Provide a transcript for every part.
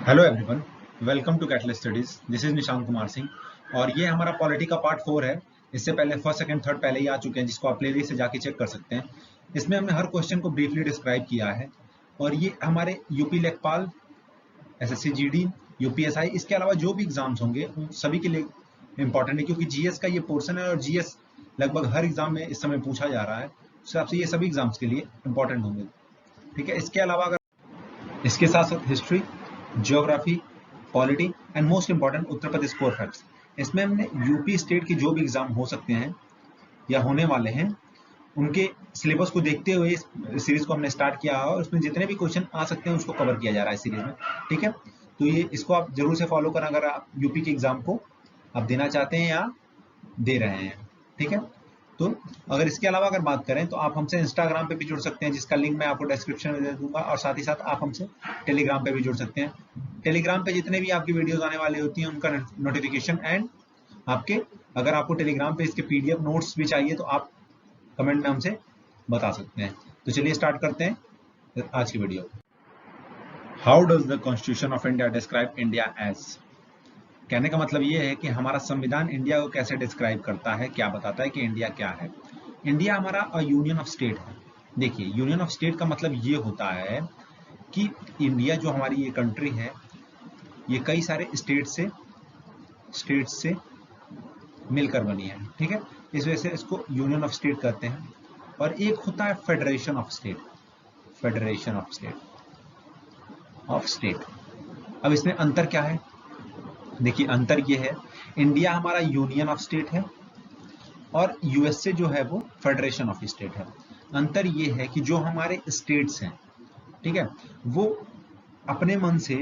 Hello everyone, welcome to catalyst studies. This is Nishant Kumar Singh और ये हमारा पॉलिटी का पार्ट 4 है। इससे पहले फर्स्ट सेकंड थर्ड पहले ही आ चुके हैं, जिसको आप प्लेलिस्ट से जाके चेक कर सकते हैं। इसमें हमने हर क्वेश्चन को ब्रीफली डिस्क्राइब किया है और ये हमारे यूपी लेखपाल, एसएससी जीडी, यूपीएसआई, इसके अलावा जो भी एग्जाम्स होंगे उन सभी के लिए इंपॉर्टेंट है, क्योंकि जीएस का ये पोर्शन है और जीएस लगभग हर एग्जाम में इस समय पूछा जा रहा है। उस हिसाब से ये सभी एग्जाम्स के लिए इंपॉर्टेंट होंगे। ठीक है, इसके अलावा अगर इसके साथ साथ history, geography, polity and most important Uttar Pradesh core facts, इसमें हमने यूपी स्टेट के जो भी एग्जाम हो सकते हैं या होने वाले हैं उनके सिलेबस को देखते हुए इस सीरीज को हमने स्टार्ट किया और उसमें जितने भी क्वेश्चन आ सकते हैं उसको कवर किया जा रहा है इस सीरीज में। ठीक है, तो ये इसको आप जरूर से फॉलो करें अगर आप यूपी के एग्जाम को आप देना चाहते हैं या दे रहे हैं। ठीक है, तो अगर इसके अलावा अगर बात करें तो आप हमसे इंस्टाग्राम पे भी जुड़ सकते हैं, जिसका लिंक मैं आपको डिस्क्रिप्शन में दे दूंगा, और साथ ही साथ आप हमसे टेलीग्राम पे भी जुड़ सकते हैं। टेलीग्राम पे जितने भी आपकी वीडियोस आने वाली होती हैं उनका नोटिफिकेशन एंड आपके, अगर आपको टेलीग्राम पे इसके पीडीएफ नोट्स भी चाहिए तो आप कमेंट में हमसे बता सकते हैं। तो चलिए स्टार्ट करते हैं आज की video. How does the constitution of India describe India as? कहने का मतलब ये है कि हमारा संविधान इंडिया को कैसे डिस्क्राइब करता है, क्या बताता है कि इंडिया क्या है। इंडिया हमारा यूनियन ऑफ स्टेट है। देखिए, यूनियन ऑफ स्टेट का मतलब ये होता है कि इंडिया जो हमारी ये कंट्री है ये कई सारे स्टेट से मिलकर बनी है। ठीक है, इस वजह से इसको यूनियन ऑफ स्टेट कहते हैं। और एक होता है federation of state, federation of state. अब इसमें अंतर क्या है? देखिए, अंतर ये है, इंडिया हमारा यूनियन ऑफ स्टेट है और यूएसए जो है वो फेडरेशन ऑफ स्टेट है। अंतर ये है कि जो हमारे स्टेट्स हैं, ठीक है, वो अपने मन से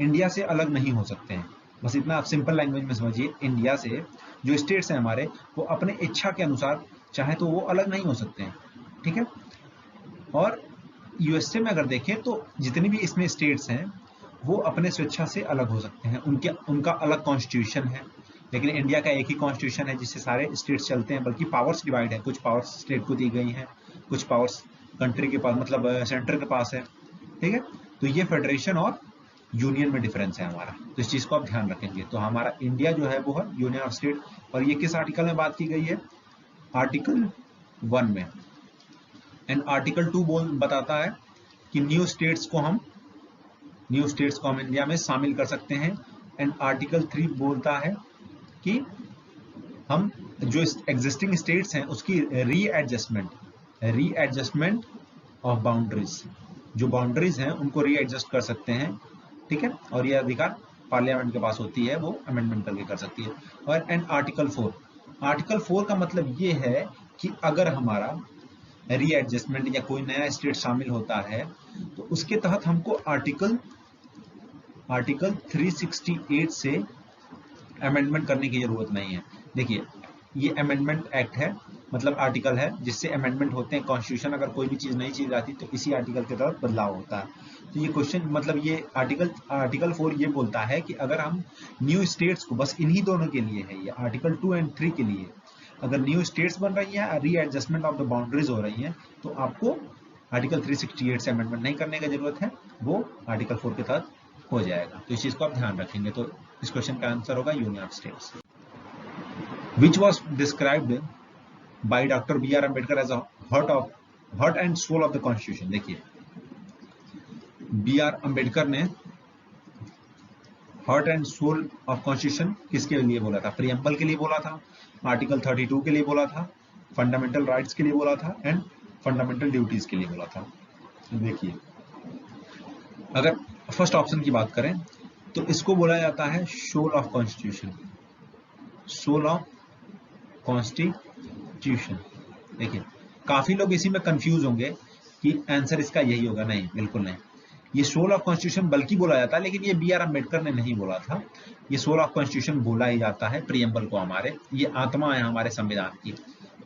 इंडिया से अलग नहीं हो सकते हैं। बस इतना आप सिंपल लैंग्वेज में समझिए, इंडिया से जो स्टेट्स हैं हमारे, वो अपने इच्छा के अनुसार चाहे तो वो अलग नहीं हो सकते हैं। ठीक है, और यूएसए में अगर देखें तो जितनी भी इसमें स्टेट्स हैं वो अपने स्वेच्छा से अलग हो सकते हैं, उनका अलग कॉन्स्टिट्यूशन है। लेकिन इंडिया का एक ही कॉन्स्टिट्यूशन है जिससे सारे स्टेट्स चलते हैं, बल्कि पावर्स डिवाइड है, कुछ पावर्स स्टेट को दी गई हैं, कुछ पावर्स कंट्री के पास, मतलब सेंटर के पास है। ठीक है, तो ये फेडरेशन और यूनियन में डिफरेंस है हमारा, तो इस चीज को आप ध्यान रखेंगे। तो हमारा इंडिया जो है वो है यूनियन ऑफ स्टेट। और ये किस आर्टिकल में बात की गई है? आर्टिकल 1 में। एंड आर्टिकल 2 बताता है कि न्यू स्टेट्स को हम इंडिया में शामिल कर सकते हैं। एंड आर्टिकल 3 बोलता है कि हम जो एग्जिस्टिंग स्टेट्स हैं उसकी रीएडजस्टमेंट ऑफ बाउंड्रीज, जो बाउंड्रीज हैं उनको रीएडजस्ट कर सकते हैं। ठीक है, और यह अधिकार पार्लियामेंट के पास होती है, वो अमेंडमेंट करके कर सकती है। और एंड आर्टिकल 4 का मतलब ये है कि अगर हमारा रीएडजस्टमेंट या कोई नया स्टेट शामिल होता है तो उसके तहत हमको आर्टिकल 368 से अमेंडमेंट करने की जरूरत नहीं है। देखिए, ये अमेंडमेंट एक्ट है, मतलब आर्टिकल है जिससे अमेंडमेंट होते हैं कॉन्स्टिट्यूशन। अगर कोई भी चीज नई चीज आती तो इसी आर्टिकल के तहत बदलाव होता है। तो ये क्वेश्चन, मतलब ये आर्टिकल 4 ये बोलता है कि अगर हम न्यू स्टेट्स को, बस इन्हीं दोनों के लिए है ये, आर्टिकल 2 एंड 3 के लिए, अगर न्यू स्टेट्स बन रही है, रीएडजस्टमेंट ऑफ द बाउंड्रीज हो रही है, तो आपको आर्टिकल 368 से अमेंडमेंट नहीं करने की जरूरत है, वो आर्टिकल 4 के तहत हो जाएगा। तो इस चीज को आप ध्यान रखेंगे। तो इस क्वेश्चन का आंसर होगा union of states. Which was described by Dr. B.R. Ambedkar as a heart and soul of the Constitution। देखिए, B.R. अम्बेडकर ने heart and soul of constitution किसके लिए बोला था? प्रियम्बल के लिए बोला था, आर्टिकल 32 के लिए बोला था, फंडामेंटल राइट्स के लिए बोला था एंड फंडामेंटल ड्यूटीज के लिए बोला था। देखिए, अगर फर्स्ट ऑप्शन की बात करें तो इसको बोला जाता है soul of constitution, soul of constitution. देखिए, काफी लोग इसी में कंफ्यूज होंगे कि आंसर इसका यही होगा। नहीं, बिल्कुल नहीं। ये सोल ऑफ कॉन्स्टिट्यूशन बल्कि बोला जाता है, लेकिन ये बी आर अम्बेडकर ने नहीं बोला था। ये सोल ऑफ कॉन्स्टिट्यूशन बोला ही जाता है प्रियम्बल को, हमारे ये आत्मा है हमारे संविधान की।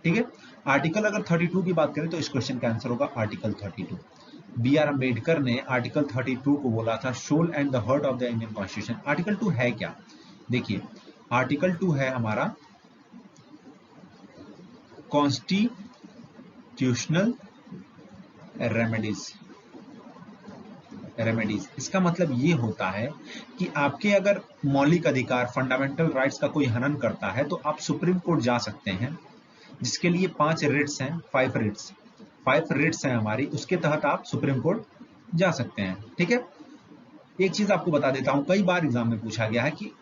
ठीक है, आर्टिकल अगर 32 की बात करें तो इस क्वेश्चन का आंसर होगा आर्टिकल 32। बी आर अम्बेडकर ने आर्टिकल 32 को बोला था soul and the heart of the Indian constitution. Article 2 है क्या? देखिए, आर्टिकल 2 है हमारा कॉन्स्टिट्यूशनल रेमेडीज। रेमेडीज, इसका मतलब ये होता है कि आपके अगर मौलिक अधिकार फंडामेंटल राइट्स का कोई हनन करता है तो आप सुप्रीम कोर्ट जा सकते हैं, जिसके लिए 5 रिट्स हैं, 5 रिट्स हैं हमारी, उसके तहत आप सुप्रीम कोर्ट जा सकते हैं। ठीक है, एक चीज आपको बता देता हूं, कई बार एग्जाम में पूछा गया है कि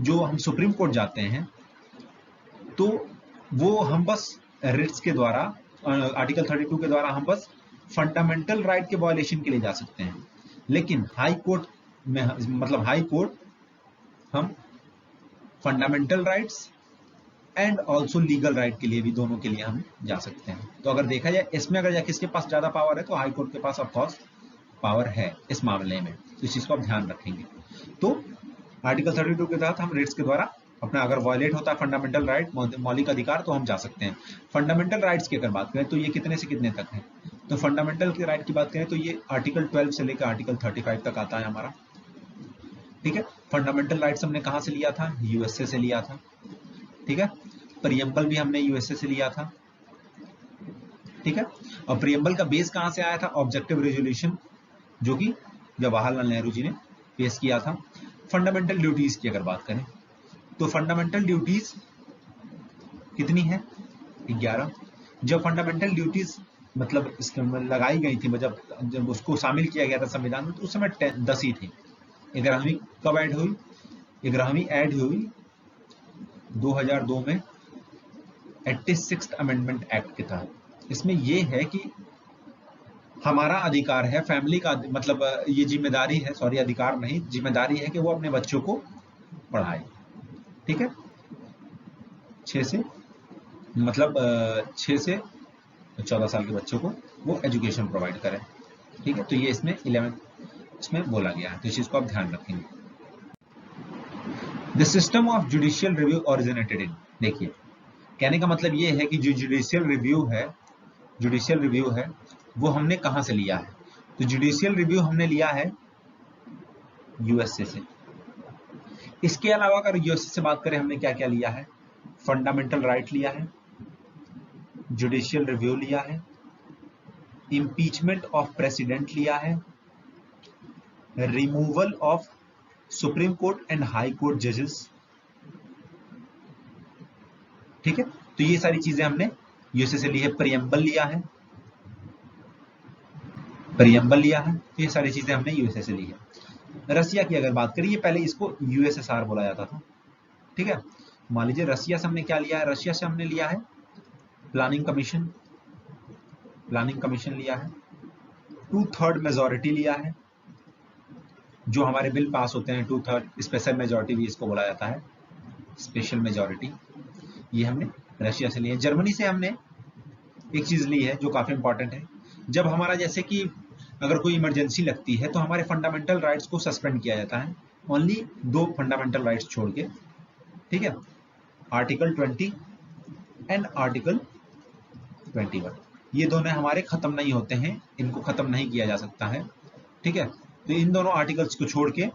जो हम सुप्रीम कोर्ट जाते हैं तो वो हम बस रिट्स के द्वारा, आर्टिकल 32 के द्वारा हम बस फंडामेंटल राइट के वायलेशन के लिए जा सकते हैं, लेकिन हाई कोर्ट में, मतलब हाई कोर्ट, हम fundamental rights and also legal right के लिए भी, दोनों के लिए हम जा सकते हैं। तो अगर देखा जाए इसमें, अगर किसके पास ज्यादा पावर है तो हाई कोर्ट के पास ऑफकोर्स पावर है इस मामले में, तो इस चीज को आप ध्यान रखेंगे। तो आर्टिकल 32 के तहत हम रिट्स के द्वारा अपना, अगर वायलेट होता है फंडामेंटल राइट, मौलिक अधिकार, तो हम जा सकते हैं। फंडामेंटल राइट्स की अगर बात करें तो ये कितने से कितने तक है, तो फंडामेंटल के राइट की बात करें तो ये आर्टिकल 12 से लेकर आर्टिकल 35 तक आता है हमारा। ठीक है, फंडामेंटल राइट्स हमने कहां से लिया था, यूएसए से लिया था। ठीक है, प्रियम्बल भी हमने यूएसए से लिया था। ठीक है, और प्रियम्बल का बेस कहां से आया था, ऑब्जेक्टिव रेजोल्यूशन, जो कि जवाहरलाल नेहरू जी ने पेश किया था। फंडामेंटल ड्यूटीज की अगर बात करें तो फंडामेंटल ड्यूटीज कितनी है, 11। जब फंडामेंटल ड्यूटीज मतलब इसके लगाई गई थी, जब उसको शामिल किया गया था संविधान में, तो उस समय 10 ही थी। 11वीं कब ऐड हुई, 11वीं ऐड हुई 2002 में 86th अमेंडमेंट एक्ट के तहत। इसमें यह है कि हमारा अधिकार है, फैमिली का, मतलब ये जिम्मेदारी है, सॉरी अधिकार नहीं, जिम्मेदारी है कि वो अपने बच्चों को पढ़ाए। ठीक है, 6 से 14 साल के बच्चों को वो एजुकेशन प्रोवाइड करें। ठीक है, तो ये इसमें 11 इसमें बोला गया है, तो इस चीज को आप ध्यान रखेंगे। The system of judicial review originated in, देखिए कहने का मतलब ये है कि जो जुडिशियल रिव्यू है वो हमने कहां से लिया है, तो जुडिशियल रिव्यू हमने लिया है यूएसए से। इसके अलावा अगर यूएसए से बात करें, हमने क्या क्या लिया है, फंडामेंटल राइट लिया है, जुडिशियल रिव्यू लिया है, इम्पीचमेंट ऑफ प्रेसिडेंट लिया है, removal of supreme court and high court जजेस। ठीक है, तो ये सारी चीजें हमने यूएसए से ली है। प्रियम्बल लिया है, तो ये सारी चीजें हमने यूएसए से ली है। रसिया की अगर बात करिए, पहले इसको यूएसएसआर बोला जाता था। ठीक है, मान लीजिए रसिया से हमने क्या लिया है, रसिया से हमने लिया है प्लानिंग कमीशन लिया है, 2/3 मेजोरिटी लिया है, जो हमारे बिल पास होते हैं 2/3, स्पेशल मेजोरिटी भी इसको बोला जाता है, स्पेशल मेजोरिटी, ये हमने रशिया से लिया है। जर्मनी से हमने एक चीज ली है जो काफी इंपॉर्टेंट है, जब हमारा जैसे कि अगर कोई इमरजेंसी लगती है तो हमारे फंडामेंटल राइट्स को सस्पेंड किया जाता है, ओनली 2 फंडामेंटल राइट्स छोड़ के। ठीक है, आर्टिकल 20 एंड आर्टिकल 21, ये दोनों हमारे खत्म नहीं होते हैं, इनको खत्म नहीं किया जा सकता है। ठीक है, तो इन दोनों आर्टिकल्स को छोड़ के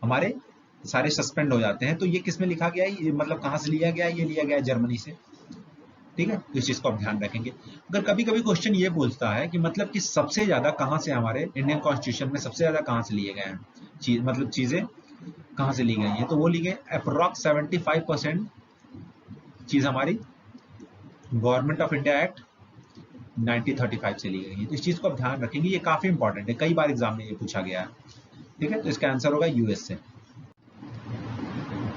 हमारे सारे सस्पेंड हो जाते हैं। तो ये किस में लिखा गया है, ये मतलब कहां से लिया गया है, ये लिया गया है जर्मनी से। ठीक है, तो इस चीज को आप ध्यान रखेंगे। अगर कभी कभी क्वेश्चन ये पूछता है कि मतलब कि सबसे ज्यादा कहां से हमारे इंडियन कॉन्स्टिट्यूशन में सबसे ज्यादा कहां से लिए गए हैं मतलब चीजें कहां से ली गई हैं, तो वो ली गई अप्रोक्स 75% चीज हमारी गवर्नमेंट ऑफ इंडिया एक्ट 1935 से ली गई है। तो इस चीज को आप ध्यान रखेंगे, ये काफी इंपॉर्टेंट है, कई बार एग्जाम में ये पूछा गया है। ठीक है, तो इसका आंसर होगा यूएस से।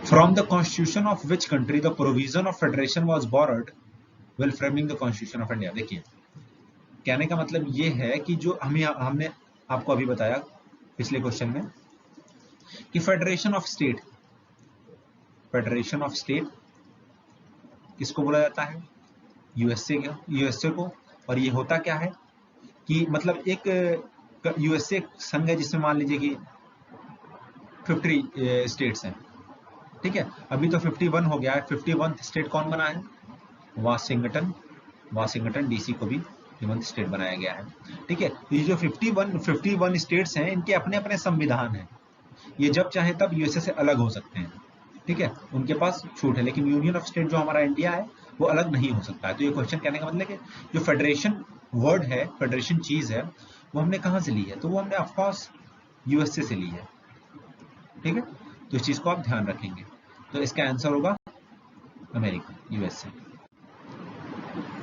From the constitution of which country the provision of federation was borrowed wheel framing the constitution of India. देखिए कहने का मतलब ये है कि जो हमने आपको अभी बताया पिछले क्वेश्चन में कि फेडरेशन ऑफ स्टेट किसको बोला जाता है, यूएसए को। और ये होता क्या है कि मतलब एक यूएसए संघ है जिसमें मान लीजिए कि 50 स्टेट्स हैं। ठीक है, अभी तो 51 हो गया है। 51 स्टेट कौन बना है, वाशिंगटन डीसी को भी 51 स्टेट बनाया गया है। ठीक है, तो ये जो 51 स्टेट्स हैं, इनके अपने अपने संविधान हैं, ये जब चाहे तब यूएसए से अलग हो सकते हैं। ठीक है, उनके पास छूट है, लेकिन यूनियन ऑफ स्टेट जो हमारा इंडिया है वो अलग नहीं हो सकता है। तो ये क्वेश्चन कहने का मतलब है कि जो फेडरेशन वर्ड है, फेडरेशन चीज है, वो हमने कहाँ से ली है? तो वो हमने ऑफकोर्स यूएसए से ली है। ठीक है, तो इस चीज को आप ध्यान रखेंगे। तो इसका आंसर होगा America, USA.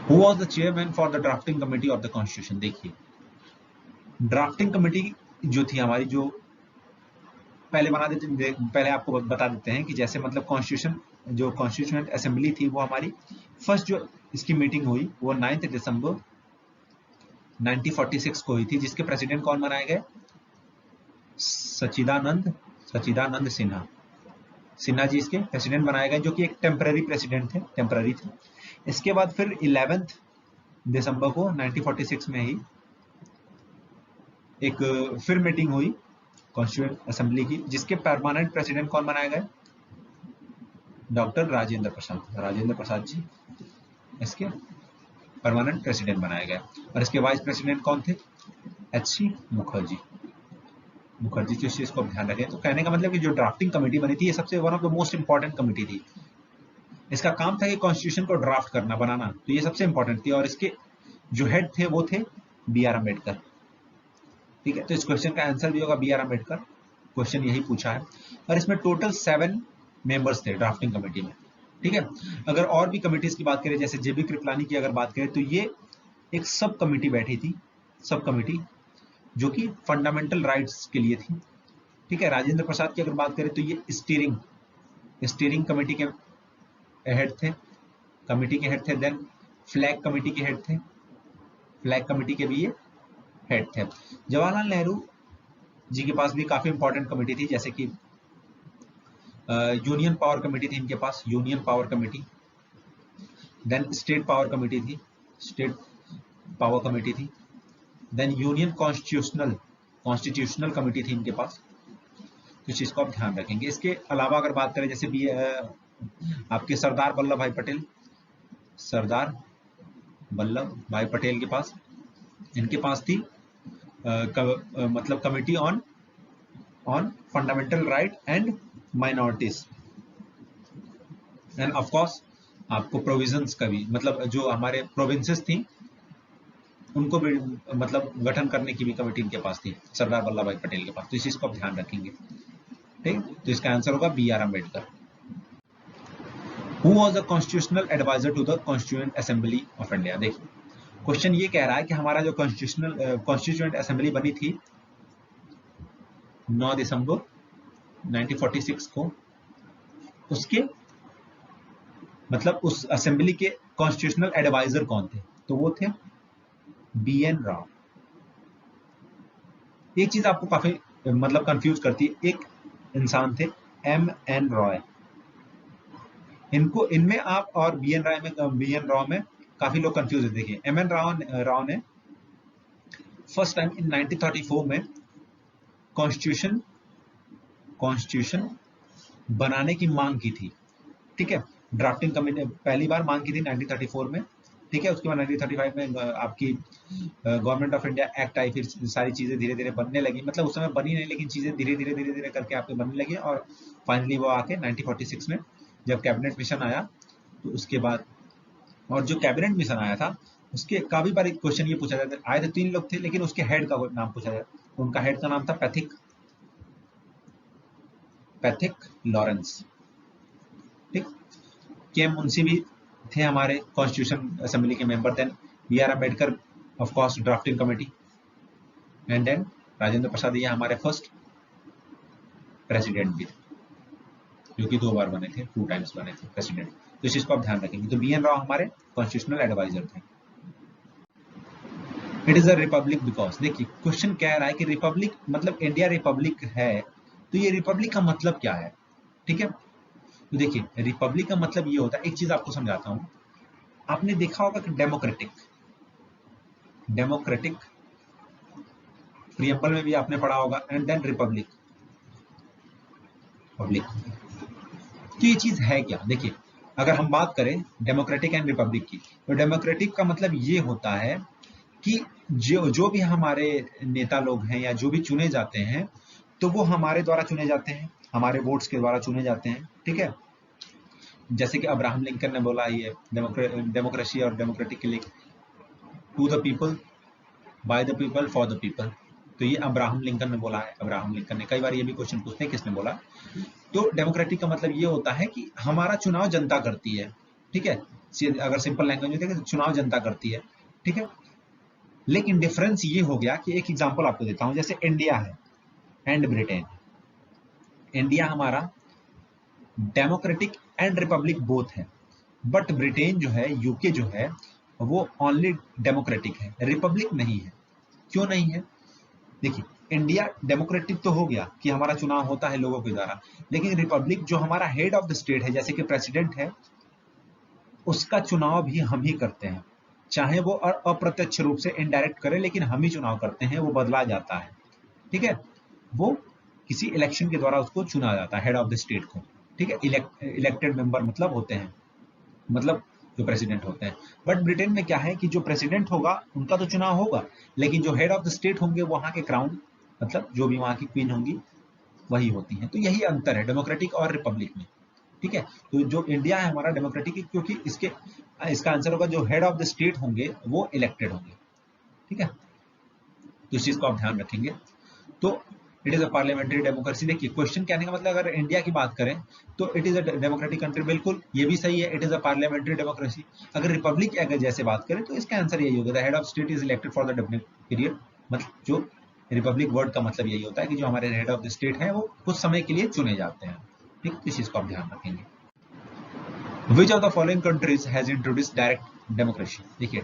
Who was the chairman for the drafting committee of the constitution? देखिए, ड्राफ्टिंग कमेटी जो थी हमारी, जो पहले आपको बता देते हैं कि जैसे मतलब कॉन्स्टिट्यूशन, जो कॉन्स्टिट्यूशनल असेंबली थी वो हमारी फर्स्ट जो इसकी मीटिंग हुई वो 9 दिसंबर 1946 को हुई थी, जिसके प्रेसिडेंट कौन बनाए गए? सच्चिदानंद सिन्हा जी इसके प्रेसिडेंट बनाए गए, जो कि एक टेम्पररी प्रेसिडेंट थे, टेम्पररी थे। इसके बाद फिर 11 दिसंबर को 1946 में ही एक फिर मीटिंग हुई कॉन्स्टिट्यूएंट असेंबली की, जिसके परमानेंट प्रेसिडेंट कौन बनाए गए? डॉक्टर राजेंद्र प्रसाद जी इसके परमानेंट प्रेसिडेंट बनाए गए। और इसके वाइस प्रेसिडेंट कौन थे? एच.सी. मुखर्जी तो इस चीज को ध्यान रखें। तो कहने का मतलब कि जो ड्राफ्टिंग कमेटी बनी थी, ये सबसे one of the most important committee थी। इसका काम था कि कॉन्स्टिट्यूशन को ड्राफ्ट करना, बनाना, तो ये सबसे इंपॉर्टेंट थी। और इसके जो हेड थे वो थे बी.आर. अम्बेडकर। ठीक है, तो इस क्वेश्चन का आंसर भी होगा बी.आर. अम्बेडकर। क्वेश्चन यही पूछा है। और इसमें टोटल 7 मेंबर्स थे ड्राफ्टिंग कमेटी में। ठीक है, अगर और भी कमिटीज की बात करें, जैसे जेबी कृपलानी की अगर बात करें, तो ये एक सब कमिटी बैठी थी, सब कमिटी जो कि फंडामेंटल राइट्स के लिए थी। ठीक है, राजेंद्र प्रसाद की अगर बात करें तो ये स्टीयरिंग कमेटी के हेड थे, देन फ्लैग कमेटी के हेड थे, फ्लैग कमेटी के भी ये हेड थे। जवाहरलाल नेहरू जी के पास भी काफी इंपॉर्टेंट कमेटी थी, जैसे कि यूनियन पावर कमेटी थी इनके पास, union power committee. Then state power committee थी। देन यूनियन कॉन्स्टिट्यूशनल कमेटी थी इनके पास। तो इस चीज को आप ध्यान रखेंगे। इसके अलावा अगर बात करें, जैसे भी आपके सरदार वल्लभ भाई पटेल के पास, इनके पास थी मतलब committee on fundamental right and minorities. End of course आपको प्रोविजंस का भी, मतलब जो हमारे प्रोविंसेस थी उनको भी मतलब गठन करने की भी कमेटी इनके पास थी, सरदार वल्लभ भाई पटेल के पास। तो इस चीज को आप ध्यान रखेंगे। ठीक, तो इसका आंसर होगा बी.आर. Ambedkar. Who was the constitutional adviser to the constituent assembly of India? देखिए, क्वेश्चन ये कह रहा है कि हमारा जो कॉन्स्टिट्यूएंट असेंबली बनी थी 9 दिसंबर 1946 को, उसके मतलब उस असेंबली के कॉन्स्टिट्यूशनल एडवाइजर कौन थे? तो वो थे बी.एन. राव। एक चीज आपको काफी मतलब कंफ्यूज करती है, एक इंसान थे M.N. रॉय, इनमें आप और बी.एन. राव में काफी लोग कंफ्यूज है। देखिए, M.N. राव ने फर्स्ट टाइम इन 1934 में कॉन्स्टिट्यूशन बनाने की मांग की थी। ठीक है, ड्राफ्टिंग कमेटी पहली बार मांग की थी 1934 में। ठीक है, उसके बाद 1935 में आपकी गवर्नमेंट ऑफ इंडिया एक्ट आई, फिर सारी चीजें धीरे धीरे बनने लगी। मतलब उस समय बनी नहीं, लेकिन चीजें धीरे धीरे करके आपके बनने लगी, और फाइनली वो आके 1946 में जब कैबिनेट मिशन आया, तो उसके बाद, और जो कैबिनेट मिशन आया था उसके काफी बार एक क्वेश्चन ये पूछा जाता है, आए थे 3 लोग थे, लेकिन उसके हेड का नाम पूछा जाता, उनका हेड का नाम था पैथिक लॉरेंस। ठीक, के मुंशी भी थे हमारे कॉन्स्टिट्यूशन असेंबली के member. Then B R. Ambedkar, of course drafting committee, and then Rajendra Prasad, ये हमारे फर्स्ट प्रेसिडेंट भी थे, जो कि 2 बार बने थे, 2 टाइम्स बने थे प्रेसिडेंट। तो इस चीज को आप ध्यान रखेंगे। तो बी.एन. राव हमारे कॉन्स्टिट्यूशनल एडवाइजर थे। It is a republic because, देखिए क्वेश्चन कह रहा है कि रिपब्लिक मतलब इंडिया रिपब्लिक है, तो ये रिपब्लिक का मतलब क्या है? ठीक है, तो देखिए रिपब्लिक का मतलब ये होता है, एक चीज आपको समझाता हूं। आपने देखा होगा कि डेमोक्रेटिक प्रियम्बल में भी आपने पढ़ा होगा, एंड देन रिपब्लिक, तो ये चीज है क्या? देखिए, अगर हम बात करें डेमोक्रेटिक एंड रिपब्लिक की, तो डेमोक्रेटिक का मतलब ये होता है कि जो भी हमारे नेता लोग हैं या जो भी चुने जाते हैं, तो वो हमारे द्वारा चुने जाते हैं, हमारे वोट्स के द्वारा चुने जाते हैं। ठीक है, जैसे कि अब्राहम लिंकन ने बोला, ये डेमोक्रेसी और डेमोक्रेटिक के लिए, to the people by the people for the people. तो ये अब्राहम लिंकन ने बोला है। अब्राहम लिंकन ने, कई बार ये भी क्वेश्चन पूछते हैं किसने बोला। तो डेमोक्रेटिक का मतलब ये होता है कि हमारा चुनाव जनता करती है, ठीक है। अगर सिंपल लैंग्वेज में देखें तो चुनाव जनता करती है, ठीक है। लेकिन डिफरेंस ये हो गया कि एक एग्जांपल आपको देता हूं, जैसे इंडिया है एंड ब्रिटेन। इंडिया हमारा डेमोक्रेटिक एंड रिपब्लिक बोथ है, बट ब्रिटेन जो है, यूके जो है, वो ओनली डेमोक्रेटिक है, रिपब्लिक नहीं है। क्यों नहीं है? देखिए, इंडिया डेमोक्रेटिक तो हो गया कि हमारा चुनाव होता है लोगों के द्वारा, लेकिन रिपब्लिक जो हमारा हेड ऑफ द स्टेट है, जैसे कि प्रेसिडेंट है, उसका चुनाव भी हम ही करते हैं। चाहे वो अप्रत्यक्ष रूप से इनडायरेक्ट करे, लेकिन हम ही चुनाव करते हैं, वो बदला जाता है, ठीक है। वो किसी इलेक्शन के द्वारा उसको चुना जाता है, हेड ऑफ द स्टेट को, ठीक है। इलेक्टेड मेंबर मतलब होते हैं, मतलब जो प्रेसिडेंट होते हैं। बट ब्रिटेन में क्या है कि जो प्रेसिडेंट होगा उनका तो चुनाव होगा, लेकिन जो हेड ऑफ द स्टेट होंगे वहां के क्राउन, मतलब जो भी वहां की क्वीन होंगी वही होती हैं। तो यही अंतर है डेमोक्रेटिक और रिपब्लिक में, ठीक है। तो जो इंडिया है हमारा डेमोक्रेटिक है, क्योंकि इसका आंसर होगा जो हेड ऑफ द स्टेट होंगे वो इलेक्टेड होंगे, ठीक है। तो इस चीज को आप ध्यान रखेंगे। तो it is a parliamentary democracy. देखिए, क्वेश्चन कहने का मतलब अगर इंडिया की बात करें तो it is a democratic country, बिल्कुल ये भी सही है, it is a parliamentary democracy. अगर रिपब्लिक अगर जैसे बात करें तो इसका आंसर यही होगा, the head of state is elected for the definite period. मतलब जो रिपब्लिक वर्ड का मतलब यही होता है कि जो हमारे हेड ऑफ द स्टेट है वो कुछ समय के लिए चुने जाते हैं, ठीक। इस चीज को आप ध्यान रखेंगे। Which of the following countries has introduced direct democracy. देखिए,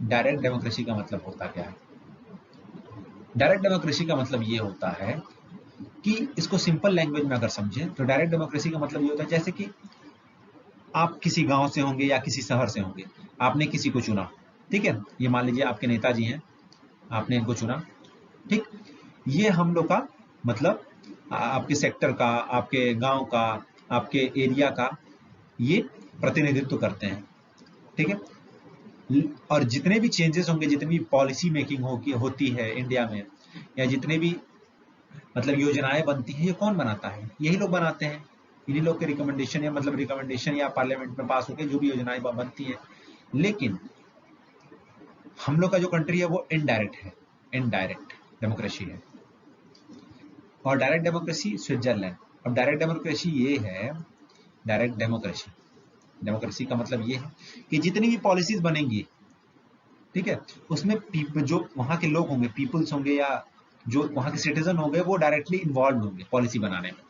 डायरेक्ट डेमोक्रेसी का मतलब होता क्या है? डायरेक्ट डेमोक्रेसी का मतलब ये होता है कि इसको सिंपल लैंग्वेज में अगर समझें तो डायरेक्ट डेमोक्रेसी का मतलब ये होता है, जैसे कि आप किसी गांव से होंगे या किसी शहर से होंगे, आपने किसी को चुना, ठीक है। ये मान लीजिए आपके नेताजी हैं, आपने इनको चुना, ठीक। ये हम लोग का मतलब आपके सेक्टर का, आपके गांव का, आपके एरिया का ये प्रतिनिधित्व करते हैं, ठीक है। और जितने भी चेंजेस होंगे, जितनी भी पॉलिसी मेकिंग होती है इंडिया में, या जितने भी मतलब योजनाएं बनती हैं, ये कौन बनाता है? यही लोग बनाते हैं। इन्हीं लोग के रिकमेंडेशन या मतलब रिकमेंडेशन या पार्लियामेंट में पास होकर जो भी योजनाएं बनती हैं। लेकिन हम लोग का जो कंट्री है वो इनडायरेक्ट है, इनडायरेक्ट डेमोक्रेसी है। और डायरेक्ट डेमोक्रेसी स्विट्जरलैंड। अब डायरेक्ट डेमोक्रेसी ये है, डायरेक्ट डेमोक्रेसी, डेमोक्रेसी का मतलब ये है कि जितनी भी पॉलिसीज बनेंगी, ठीक है, उसमें जो वहां के लोग होंगे, पीपल्स होंगे या जो वहां के सिटीजन होंगे, वो डायरेक्टली इन्वॉल्व होंगे पॉलिसी बनाने में।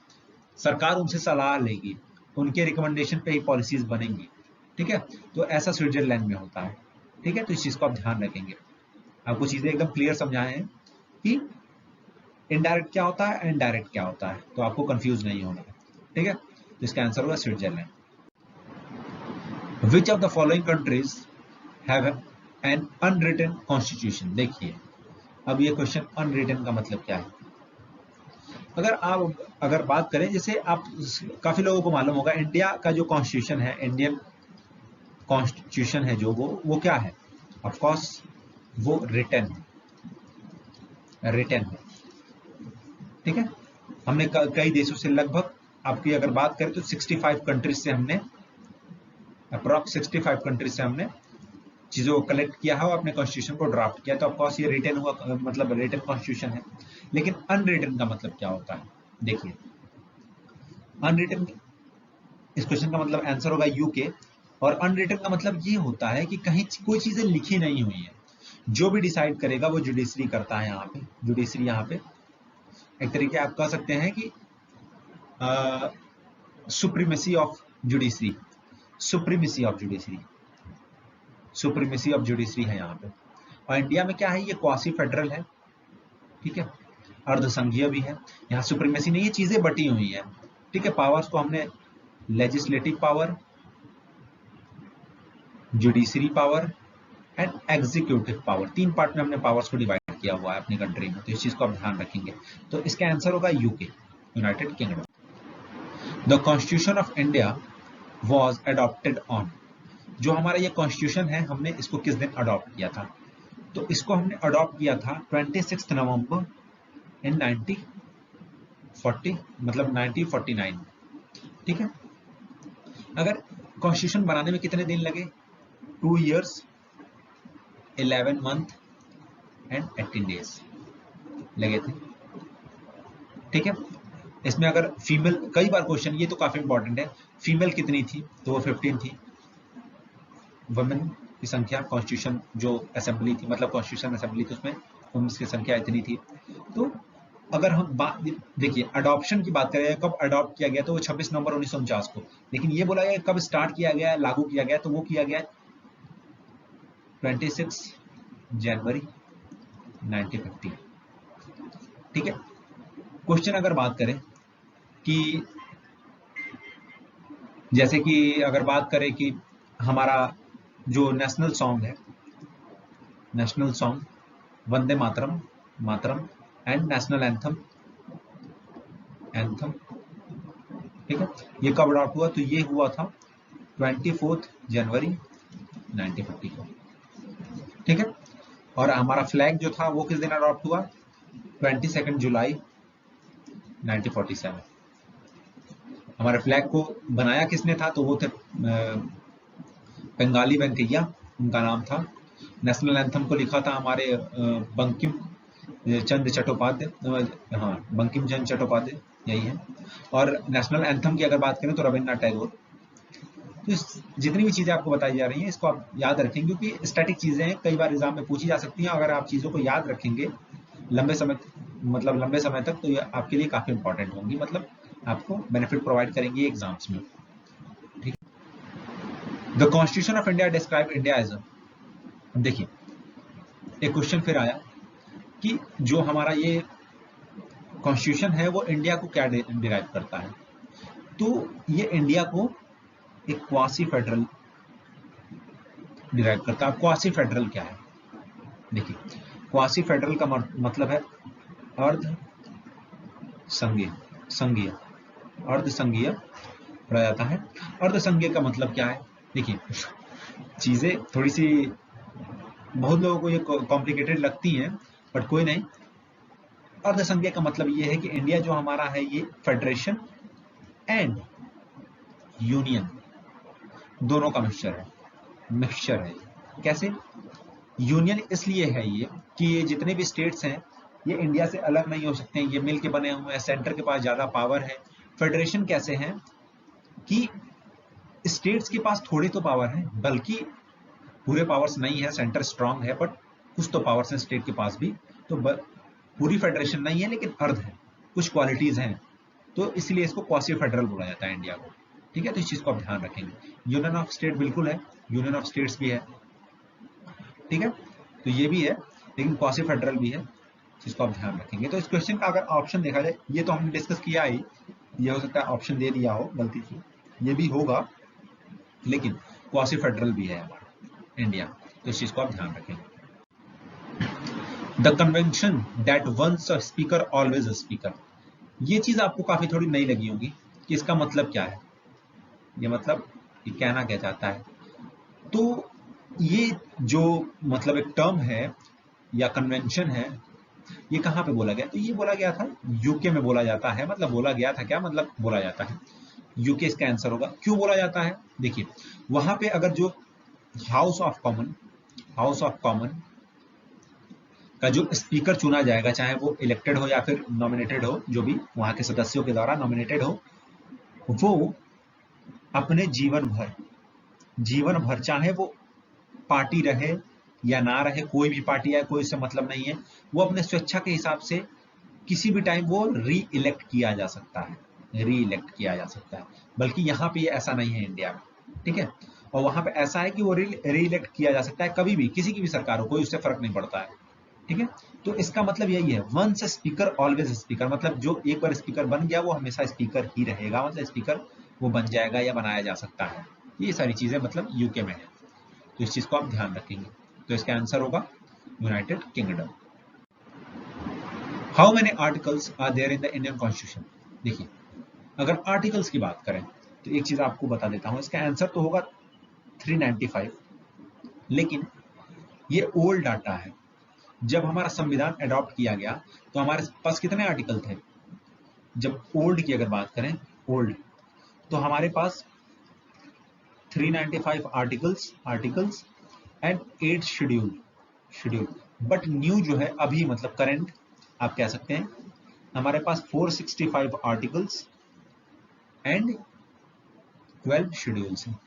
सरकार उनसे सलाह लेगी, उनके रिकमेंडेशन पे ही पॉलिसीज बनेंगी, ठीक है। तो ऐसा स्विट्जरलैंड में होता है, ठीक है। तो इस चीज को आप ध्यान रखेंगे। आपको चीजें एकदम क्लियर समझाए हैं कि इनडायरेक्ट क्या होता है, इनडायरेक्ट क्या होता है, तो आपको कंफ्यूज नहीं होना, ठीक है। तो इसका आंसर होगा Switzerland. Which of the following countries have an unwritten constitution. देखिए, अब ये क्वेश्चन अनरिटन का मतलब क्या है। अगर बात करें, जैसे आप काफी लोगों को मालूम होगा इंडिया का जो कॉन्स्टिट्यूशन है, इंडियन कॉन्स्टिट्यूशन है जो वो क्या है? ऑफ कोर्स वो रिटन है, रिटन है, ठीक है। हमने कई देशों से, लगभग आपकी अगर बात करें तो 65 कंट्रीज से हमने, अप्रॉक्स 65 कंट्रीज से हमने चीजों को कलेक्ट किया है और अपने कॉन्स्टिट्यूशन को ड्राफ्ट किया। तो ऑफकोर्स ये रिटन हुआ, मतलब रिटन कॉन्स्टिट्यूशन है। लेकिन अनरिटन का मतलब क्या होता है? देखिए, अनरिटन, इस क्वेश्चन का मतलब आंसर होगा यूके। और अनरिटन का मतलब ये होता है कि कहीं कोई चीजें लिखी नहीं हुई है, जो भी डिसाइड करेगा वो जुडिशरी करता है। यहाँ पे जुडिशरी, यहाँ पे एक तरीके आप कह सकते हैं कि supremacy of judiciary, supremacy of judiciary, supremacy of judiciary है यहाँ पे। और इंडिया में क्या है, ये क्वासी फेडरल है, ठीक है, अर्धसंघीय भी है। यहाँ सुप्रीमेसी नहीं है, चीजें बटी हुई है, ठीक है। पावर्स को हमने legislative power, judiciary power and executive power, 3 part में हमने पावर्स को डिवाइड किया हुआ है अपनी कंट्री में। तो इस चीज को आप ध्यान रखेंगे। तो इसका आंसर होगा UK, United kingdom. The constitution of India was adopted on. जो हमारा ये कॉन्स्टिट्यूशन है, हमने इसको किस दिन अडॉप्ट किया था? तो इसको हमने अडॉप्ट किया था 26 नवंबर इन 1940, मतलब 1949, ठीक है। अगर कॉन्स्टिट्यूशन बनाने में कितने दिन लगे? 2 years 11 month एंड 18 डेज लगे थे। ठीक है, इसमें अगर फीमेल, कई बार क्वेश्चन, ये तो काफी इंपॉर्टेंट है, फीमेल कितनी थी तो वो 15 थी। वुमेन की संख्या कॉन्स्टिट्यूशन जो असेंबली थी, मतलब कॉन्स्टिट्यूशन असेंबली थी, उसमें वुमेन्स की संख्या इतनी थी। तो अगर हम बात देखिए अडॉप्शन की बात करें, कब अडॉप्ट किया गया तो वो 26 नवंबर 1949 को, लेकिन ये बोला गया कब स्टार्ट किया गया, लागू किया गया, तो वो किया गया 26 जनवरी 1950। ठीक है, क्वेश्चन अगर बात करें कि जैसे कि अगर बात करें कि हमारा जो नेशनल सॉन्ग है, national song Vande Mataram, Mataram and national anthem, anthem, ठीक है, ये कब अडॉप्ट हुआ तो ये हुआ था 24 जनवरी 1950 को। ठीक है, और हमारा फ्लैग जो था वो किस दिन अडॉप्ट हुआ, 22 जुलाई 1947। हमारे फ्लैग को बनाया किसने था तो वो थे बंगाली वेंकैया, उनका नाम था। नेशनल एंथम को लिखा था हमारे बंकिम चंद्र चट्टोपाध्याय, हाँ बंकिम चंद्र चट्टोपाध्याय यही है। और नेशनल एंथम की अगर बात करें तो रविन्द्रनाथ टैगोर। तो जितनी भी चीजें आपको बताई जा रही हैं इसको आप याद रखेंगे, क्योंकि स्टैटिक चीजें हैं, कई बार एग्जाम में पूछी जा सकती हैं। अगर आप चीजों को याद रखेंगे लंबे समय, मतलब लंबे समय तक, तो ये आपके लिए काफी इंपॉर्टेंट होंगी, मतलब आपको बेनिफिट प्रोवाइड करेंगी एग्जाम्स में। ठीक, the constitution of India describe India as a, देखिए एक क्वेश्चन फिर आया कि जो हमारा ये कॉन्स्टिट्यूशन है वो इंडिया को क्या डिराइव करता है, तो ये इंडिया को एक क्वासी फेडरल डिराइव करता है। क्वासी फेडरल क्या है, देखिए क्वासी फेडरल का मतलब है अर्ध संघीय, संघीय, अर्ध संघीय पढ़ा जाता है। अर्ध संघीय का मतलब क्या है, देखिए चीजें थोड़ी सी बहुत लोगों को ये कॉम्प्लिकेटेड लगती हैं, बट कोई नहीं। अर्ध संघीय का मतलब ये है कि इंडिया जो हमारा है ये फेडरेशन एंड यूनियन दोनों का मिक्सचर है, मिक्सचर है। कैसे, यूनियन इसलिए है ये कि ये जितने भी स्टेट्स हैं ये इंडिया से अलग नहीं हो सकते हैं, ये मिल के बने हुए हैं, सेंटर के पास ज्यादा पावर है। फेडरेशन कैसे है कि स्टेट्स के पास थोड़ी तो पावर है, बल्कि पूरे पावर्स नहीं है, सेंटर स्ट्रांग है बट कुछ तो पावर्स हैं स्टेट के पास भी, तो पूरी फेडरेशन नहीं है लेकिन अर्ध है, कुछ क्वालिटीज हैं, तो इसलिए इसको क्वासी फेडरल बोला जाता है इंडिया को। ठीक है, तो इस चीज को आप ध्यान रखेंगे। यूनियन ऑफ स्टेट बिल्कुल है, यूनियन ऑफ स्टेट्स भी है, ठीक है, तो ये भी है, लेकिन क्वासी फेडरल भी है, जिसको आप ध्यान रखेंगे। तो इस क्वेश्चन का अगर ऑप्शन देखा जाए, ये तो हमने डिस्कस किया ही, ये हो सकता है ऑप्शन दे दिया हो गलती से, ये भी होगा, लेकिन क्वासी फेडरल भी है हमारा इंडिया, तो इस चीज को आप ध्यान रखेंगे। The convention that once a speaker always a speaker, ये चीज आपको काफी थोड़ी नई लगी होगी कि इसका मतलब क्या है, ये मतलब ये कहना क्या चाहता है। तो ये जो मतलब एक टर्म है या कन्वेंशन है, ये कहाँ पे बोला गया, तो ये बोला गया था यूके में बोला जाता है, मतलब बोला गया था क्या, मतलब बोला जाता है, यूके इसका आंसर होगा। क्यों बोला जाता है, देखिए वहां पे अगर जो house of common, house of common का जो स्पीकर चुना जाएगा, चाहे वो इलेक्टेड हो या फिर नॉमिनेटेड हो, जो भी वहां के सदस्यों के द्वारा नॉमिनेटेड हो, वो अपने जीवन भर चाहे वो पार्टी रहे या ना रहे, कोई भी पार्टी है कोई उससे मतलब नहीं है, वो अपने स्वेच्छा के हिसाब से किसी भी टाइम वो री इलेक्ट किया जा सकता है, री इलेक्ट किया जा सकता है। बल्कि यहाँ पे ऐसा नहीं है इंडिया में, ठीक है, और वहां पे ऐसा है कि वो री इलेक्ट किया जा सकता है कभी भी, किसी की भी सरकार हो, कोई उससे फर्क नहीं पड़ता है। ठीक है, तो इसका मतलब यही है, वंस स्पीकर ऑलवेज स्पीकर, मतलब जो एक बार स्पीकर बन गया वो हमेशा स्पीकर ही रहेगा, मतलब स्पीकर वो बन जाएगा या बनाया जा सकता है। ये सारी चीजें मतलब यूके में है, तो इस चीज को आप ध्यान रखेंगे। तो इसका आंसर होगा United Kingdom. How many articles are there in the Indian constitution, देखिए अगर आर्टिकल्स की बात करें तो एक चीज आपको बता देता हूं, इसका आंसर तो होगा 395, लेकिन ये ओल्ड डाटा है। जब हमारा संविधान अडॉप्ट किया गया तो हमारे पास कितने आर्टिकल थे, जब ओल्ड की अगर बात करें, ओल्ड, तो हमारे पास 395 articles and 8 schedule, but new जो है अभी मतलब करंट आप कह सकते हैं। हमारे पास 465 आर्टिकल्स एंड 12 शेड्यूल्स हैं,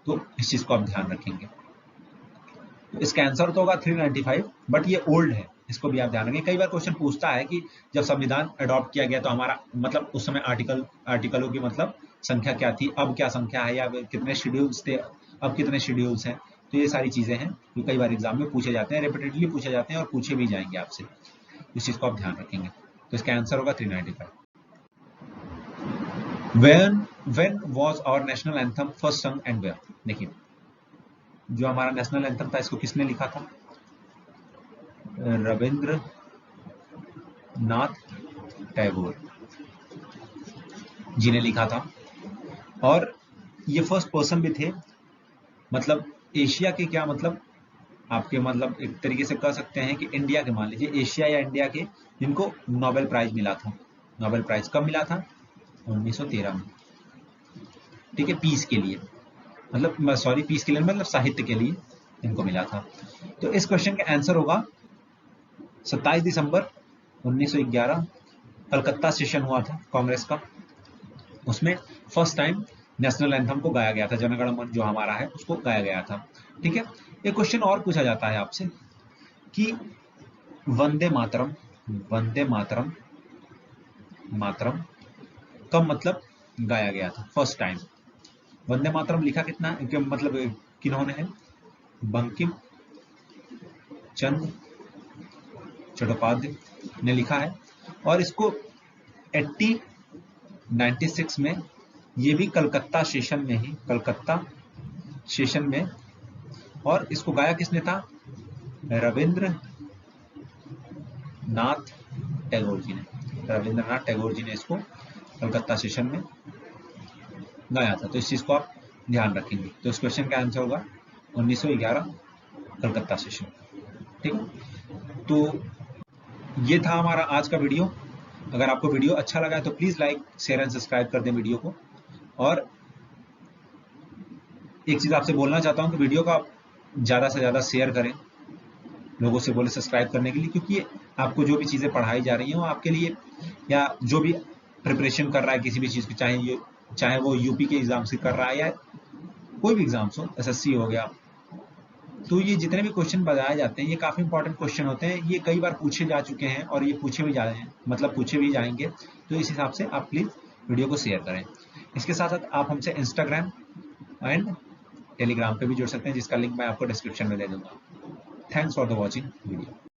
तो इस चीज को आप ध्यान रखेंगे। तो इसका आंसर तो होगा 395, बट ये ओल्ड है, इसको भी आप ध्यान रखेंगे। कई बार क्वेश्चन पूछता है कि जब संविधान अडॉप्ट किया गया तो हमारा मतलब उस समय आर्टिकलों की मतलब संख्या क्या थी, अब क्या संख्या है, या कितने शेड्यूल्स थे, अब कितने शेड्यूल्स हैं। तो ये सारी चीजें हैं जो कई बार एग्जाम में पूछे जाते हैं, रिपीटेडली पूछे जाते हैं और पूछे भी जाएंगे आपसे, इस चीज को आप ध्यान रखेंगे। तो इसका आंसर होगा 395। When was our national anthem first sung and where? देखिए, जो हमारा नेशनल एंथम था इसको किसने लिखा था? रविंद्र नाथ टैगोर जी ने लिखा था। और ये फर्स्ट पर्सन भी थे, मतलब एशिया के, क्या मतलब आपके मतलब एक तरीके से कह सकते हैं कि इंडिया के, मान लीजिए एशिया या इंडिया के, जिनको नोबेल प्राइज मिला था। नोबेल प्राइज कब मिला था? 1913 में, ठीक है, पीस के लिए, मतलब सॉरी पीस के लिए मतलब साहित्य के लिए इनको मिला था। तो इस क्वेश्चन का आंसर होगा 27 दिसंबर 1911 कलकत्ता सेशन हुआ था कांग्रेस का, उसमें फर्स्ट टाइम नेशनल एंथम को गाया गया था, जनगण मन जो हमारा है उसको गाया गया था। ठीक है, एक क्वेश्चन और पूछा जाता है आपसे कि वंदे मातरम, वंदे मातरम, मातरम कब मतलब गाया गया था फर्स्ट टाइम? वंदे मातरम लिखा कितना मतलब किन्होंने है? बंकिम चंद्र चट्टोपाध्याय ने लिखा है। और इसको 1896 में, ये भी कलकत्ता सेशन में ही, कलकत्ता सेशन में, और इसको गाया किसने था? रविंद्र नाथ टैगोर जी ने, रविंद्रनाथ टैगोर जी ने इसको कलकत्ता सेशन में गाया था। तो इस चीज को आप ध्यान रखेंगे। तो इस क्वेश्चन का आंसर होगा 1911 कलकत्ता सेशन। ठीक है, तो ये था हमारा आज का वीडियो। अगर आपको वीडियो अच्छा लगा है तो please like share and subscribe कर दें वीडियो को। और एक चीज आपसे बोलना चाहता हूं कि वीडियो को आप ज्यादा से ज्यादा शेयर करें, लोगों से बोले सब्सक्राइब करने के लिए, क्योंकि आपको जो भी चीजें पढ़ाई जा रही हैं वो आपके लिए, या जो भी प्रिपरेशन कर रहा है किसी भी चीज की, चाहे वो यूपी के एग्जाम से कर रहा है या कोई भी एग्जाम्स हो, एसएससी हो गया, तो ये जितने भी क्वेश्चन बताए जाते हैं ये काफी इंपॉर्टेंट क्वेश्चन होते हैं। ये कई बार पूछे जा चुके हैं और ये पूछे भी जा रहे हैं, मतलब पूछे भी जाएंगे। तो इस हिसाब से आप प्लीज वीडियो को शेयर करें। इसके साथ साथ आप हमसे इंस्टाग्राम एंड टेलीग्राम पे भी जुड़ सकते हैं, जिसका लिंक मैं आपको डिस्क्रिप्शन में दे दूंगा। Thanks for the watching video.